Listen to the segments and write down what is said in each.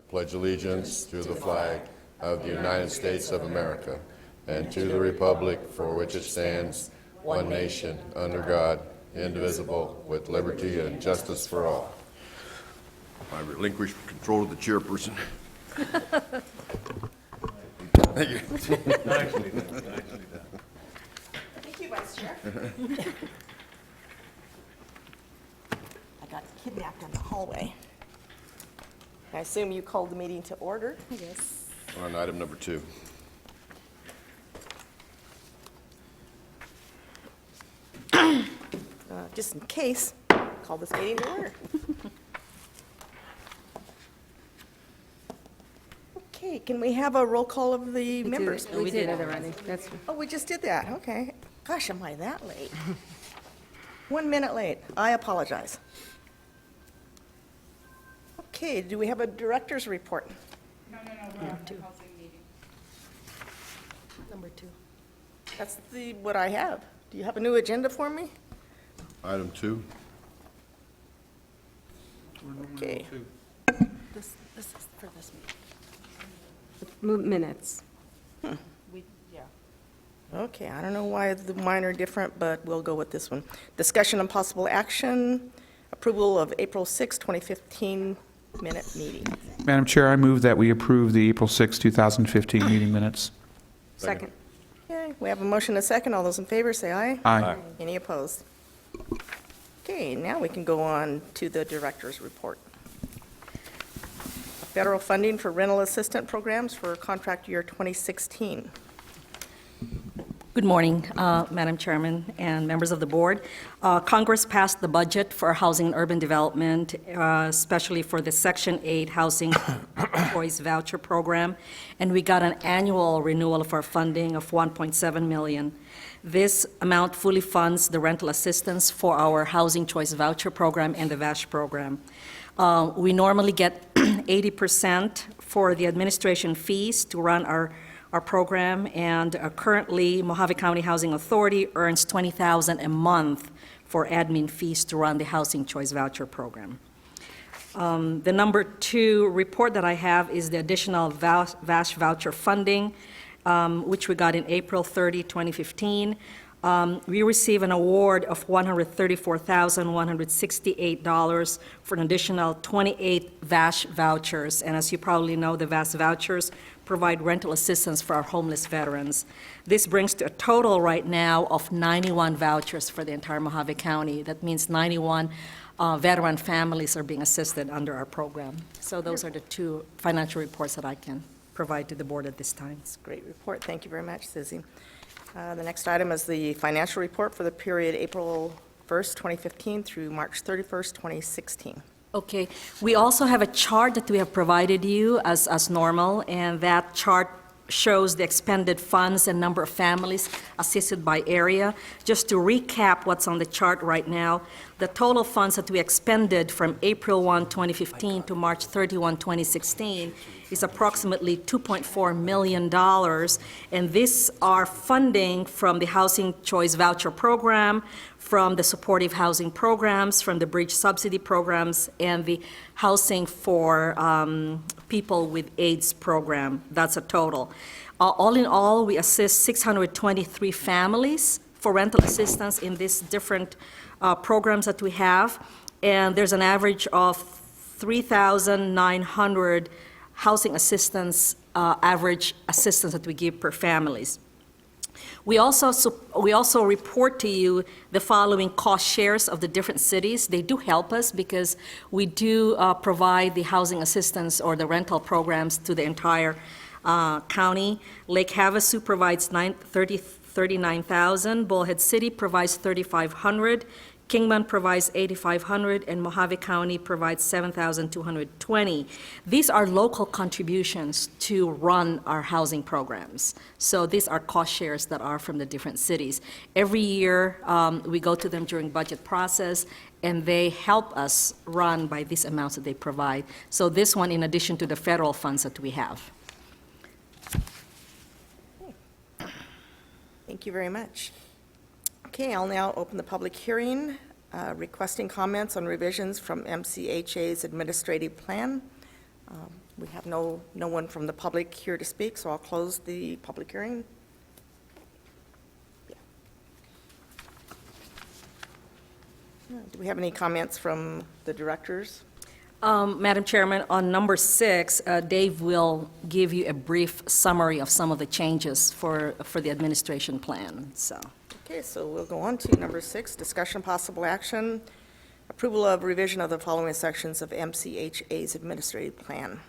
pledge allegiance to the flag of the United States of America and to the republic for which it stands, one nation, under God, indivisible, with liberty and justice for all. I relinquish control of the chairperson. Thank you. Nicely done. Thank you, Vice Chair. I got kidnapped in the hallway. I assume you called the meeting to order? Yes. On item number 2. Just in case, call this meeting to order. Okay, can we have a roll call of the members? We did it already. That's Oh, we just did that, okay. Gosh, am I that late? 1 minute late, I apologize. Okay, do we have a director's report? No, we're on the housing meeting. Number 2. That's what I have. Do you have a new agenda for me? Item 2. Okay. This is for this minutes. Okay, I don't know why mine are different, but we'll go with this one. Discussion and possible action, approval of April 6, 2015 minute meeting. Madam Chair, I move that we approve the April 6, 2015 meeting minutes. Second. Okay, we have a motion and a second. All those in favor, say aye. Aye. Any opposed? Okay, now we can go on to the director's report. Federal funding for rental assistant programs for contract year 2016. Good morning, Madam Chairman and members of the board. Congress passed the budget for housing and urban development, especially for the Section 8 Housing Choice Voucher Program, and we got an annual renewal of our funding of $1.7 million. This amount fully funds the rental assistance for our Housing Choice Voucher Program and the VASH program. We normally get 80% for the administration fees to run our program, and currently Mohave County Housing Authority earns $20,000 a month for admin fees to run the Housing Choice Voucher Program. The number 2 report that I have is the additional VASH voucher funding, which we got in April 30, 2015. We received an award of $134,168 for an additional 28 VASH vouchers, and as you probably know, the VASH vouchers provide rental assistance for our homeless veterans. This brings to a total right now of 91 vouchers for the entire Mohave County. That means 91 veteran families are being assisted under our program. So those are the 2 financial reports that I can provide to the board at this time. It's a great report. Thank you very much, Susie. The next item is the financial report for the period April 1st, 2015 through March 31st, 2016. Okay, we also have a chart that we have provided you as normal, and that chart shows the expended funds and number of families assisted by area. Just to recap what's on the chart right now, the total funds that we expended from April 1, 2015 to March 31, 2016 is approximately $2.4 million, and these are funding from the Housing Choice Voucher Program, from the supportive housing programs, from the bridge subsidy programs, and the Housing for People with AIDS program. That's a total. All in all, we assist 623 families for rental assistance in these different programs that we have, and there's an average of 3,900 housing assistance, average assistance that we give per families. We also report to you the following cost shares of the different cities. They do help us because we do provide the housing assistance or the rental programs to the entire county. Lake Havasu provides $39,000. Bullhead City provides $3,500. Kingman provides $8,500, and Mohave County provides $7,220. These are local contributions to run our housing programs. So these are cost shares that are from the different cities. Every year, we go to them during budget process, and they help us run by these amounts that they provide. So this one, in addition to the federal funds that we have. Thank you very much. Okay, I'll now open the public hearing, requesting comments on revisions from MCHA's administrative plan. We have no one from the public here to speak, so I'll close the public hearing. Do we have any comments from the directors? Madam Chairman, on number 6, Dave will give you a brief summary of some of the changes for the administration plan, so. Okay, so we'll go on to number 6, discussion possible action, approval of revision of the following sections of MCHA's administrative plan.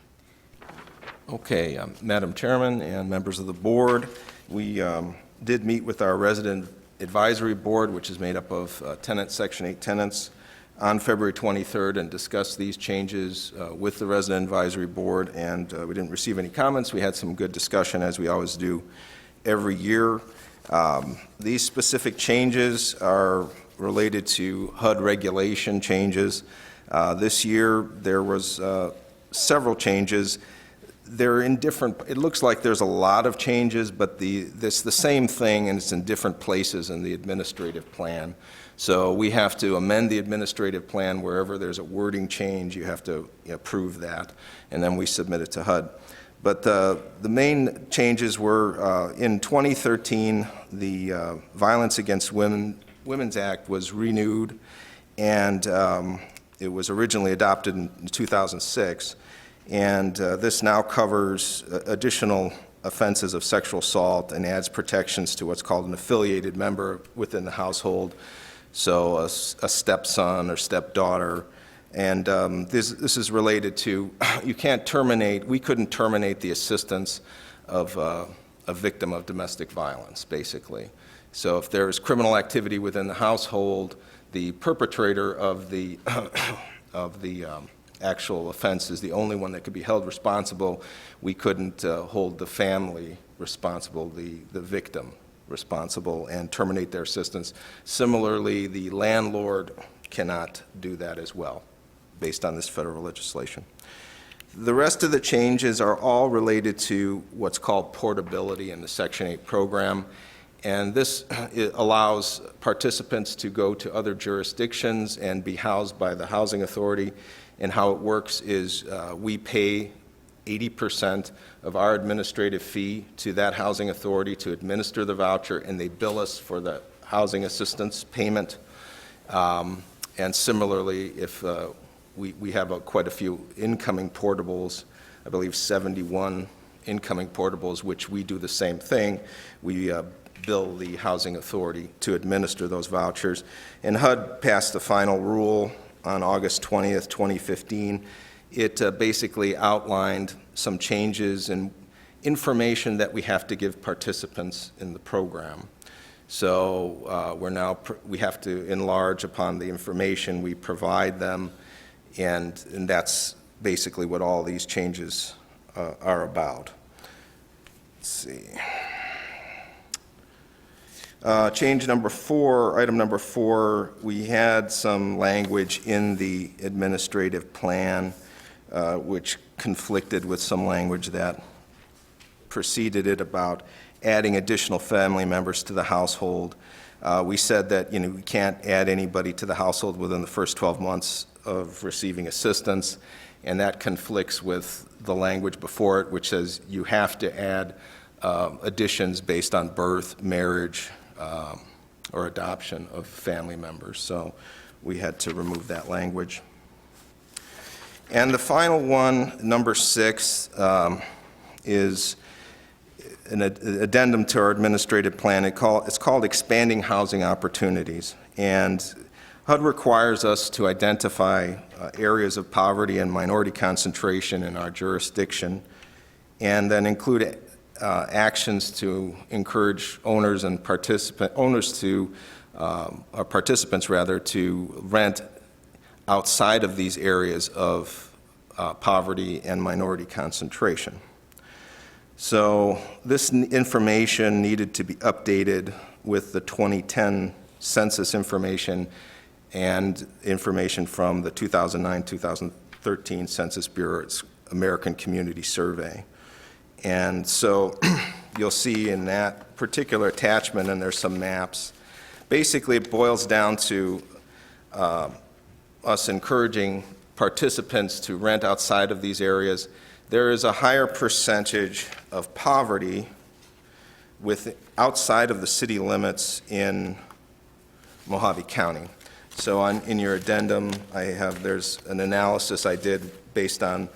Okay, Madam Chairman and members of the board, we did meet with our resident advisory board, which is made up of tenants, Section 8 tenants, on February 23rd and discussed these changes with the resident advisory board, and we didn't receive any comments. We had some good discussion, as we always do every year. These specific changes are related to HUD regulation changes. This year, there was several changes. They're in different, it looks like there's a lot of changes, but it's the same thing, and it's in different places in the administrative plan. So we have to amend the administrative plan wherever there's a wording change. You have to approve that, and then we submit it to HUD. But the main changes were, in 2013, the Violence Against Women's Act was renewed, and it was originally adopted in 2006. And this now covers additional offenses of sexual assault and adds protections to what's called an affiliated member within the household, so a stepson or stepdaughter. And this is related to, you can't terminate, we couldn't terminate the assistance of a victim of domestic violence, basically. So if there is criminal activity within the household, the perpetrator of the actual offense is the only one that could be held responsible. We couldn't hold the family responsible, the victim responsible, and terminate their assistance. Similarly, the landlord cannot do that as well, based on this federal legislation. The rest of the changes are all related to what's called portability in the Section 8 program. And this allows participants to go to other jurisdictions and be housed by the housing authority. And how it works is we pay 80% of our administrative fee to that housing authority to administer the voucher, and they bill us for the housing assistance payment. And similarly, if we have quite a few incoming portables, I believe 71 incoming portables, which we do the same thing. We bill the housing authority to administer those vouchers. And HUD passed the final rule on August 20th, 2015. It basically outlined some changes and information that we have to give participants in the program. So we have to enlarge upon the information we provide them, and that's basically what all these changes are about. Let's see. Change number 4, item number 4, we had some language in the administrative plan which conflicted with some language that preceded it about adding additional family members to the household. We said that we can't add anybody to the household within the first 12 months of receiving assistance, and that conflicts with the language before it, which says you have to add additions based on birth, marriage, or adoption of family members. So we had to remove that language. And the final one, number 6, is an addendum to our administrative plan. It's called Expanding Housing Opportunities. And HUD requires us to identify areas of poverty and minority concentration in our jurisdiction, and then include actions to encourage participants to rent outside of these areas of poverty and minority concentration. So this information needed to be updated with the 2010 census information and information from the 2009-2013 Census Bureau's American Community Survey. And so you'll see in that particular attachment, and there's some maps, basically it boils down to us encouraging participants to rent outside of these areas. there is a higher percentage of poverty outside of the city limits in Mohave County. So in your addendum, there's an analysis I did based on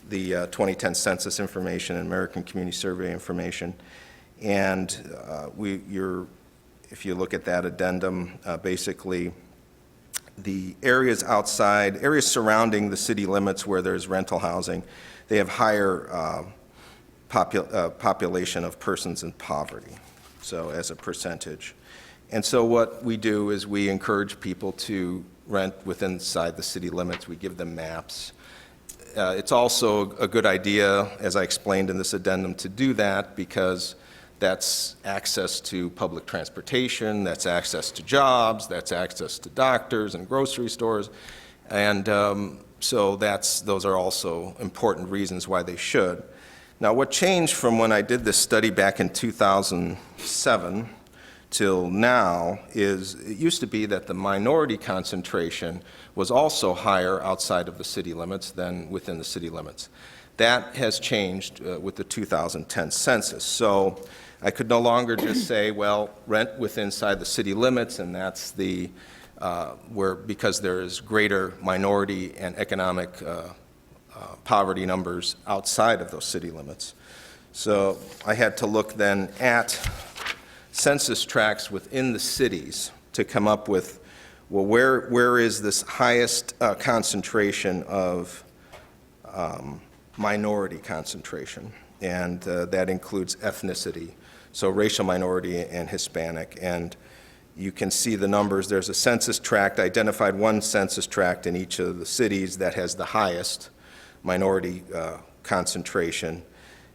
the 2010 census information and American Community Survey information. And if you look at that addendum, basically the areas surrounding the city limits where there's rental housing, they have higher population of persons in poverty, so as a percentage. And so what we do is we encourage people to rent inside the city limits. We give them maps. It's also a good idea, as I explained in this addendum, to do that because that's access to public transportation, that's access to jobs, that's access to doctors and grocery stores. And so those are also important reasons why they should. Now, what changed from when I did this study back in 2007 till now is it used to be that the minority concentration was also higher outside of the city limits than within the city limits. That has changed with the 2010 census. So I could no longer just say, well, rent inside the city limits, and that's because there is greater minority and economic poverty numbers outside of those city limits. So I had to look then at census tracts within the cities to come up with, well, where is this highest concentration of minority concentration? And that includes ethnicity, so racial minority and Hispanic. And you can see the numbers. There's a census tract, identified one census tract in each of the cities that has the highest minority concentration.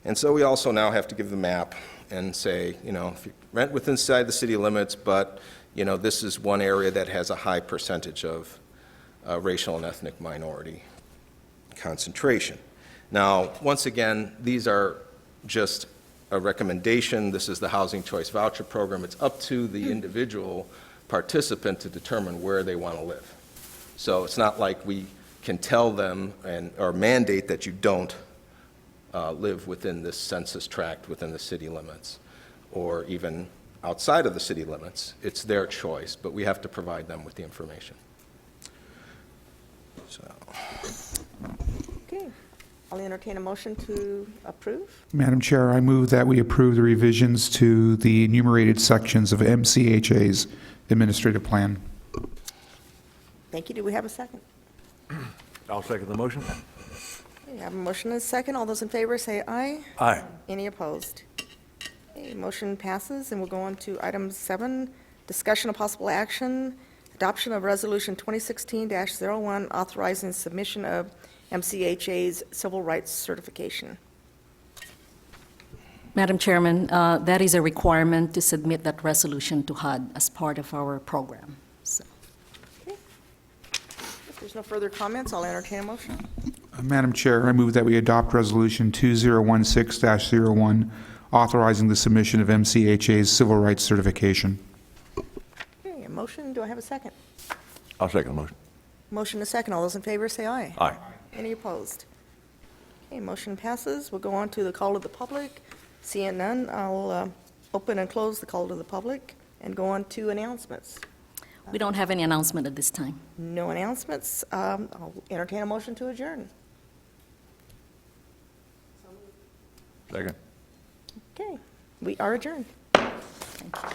And so we also now have to give the map and say, if you rent inside the city limits, but, this is one area that has a high percentage of racial and ethnic minority concentration. Now, once again, these are just a recommendation. This is the Housing Choice Voucher Program. It's up to the individual participant to determine where they want to live. So it's not like we can tell them or mandate that you don't live within this census tract within the city limits or even outside of the city limits. It's their choice, but we have to provide them with the information. So. Okay. I'll entertain a motion to approve. Madam Chair, I move that we approve the revisions to the enumerated sections of MCHA's administrative plan. Thank you. Do we have a second? I'll second the motion. We have a motion and a second. All those in favor say aye. Aye. Any opposed? Okay, motion passes, and we'll go on to item 7, discussion of possible action, adoption of Resolution 2016-01, authorizing submission of MCHA's civil rights certification. Madam Chairman, that is a requirement to submit that resolution to HUD as part of our program. So. Okay. If there's no further comments, I'll entertain a motion. Madam Chair, I move that we adopt Resolution 2016-01, authorizing the submission of MCHA's civil rights certification. Okay, a motion. Do I have a second? I'll second the motion. Motion and a second. All those in favor say aye. Aye. Any opposed? Okay, motion passes. We'll go on to the call to the public. Seeing none, I'll open and close the call to the public and go on to announcements. We don't have any announcement at this time. No announcements. I'll entertain a motion to adjourn. Second. Okay, we are adjourned. Thank you.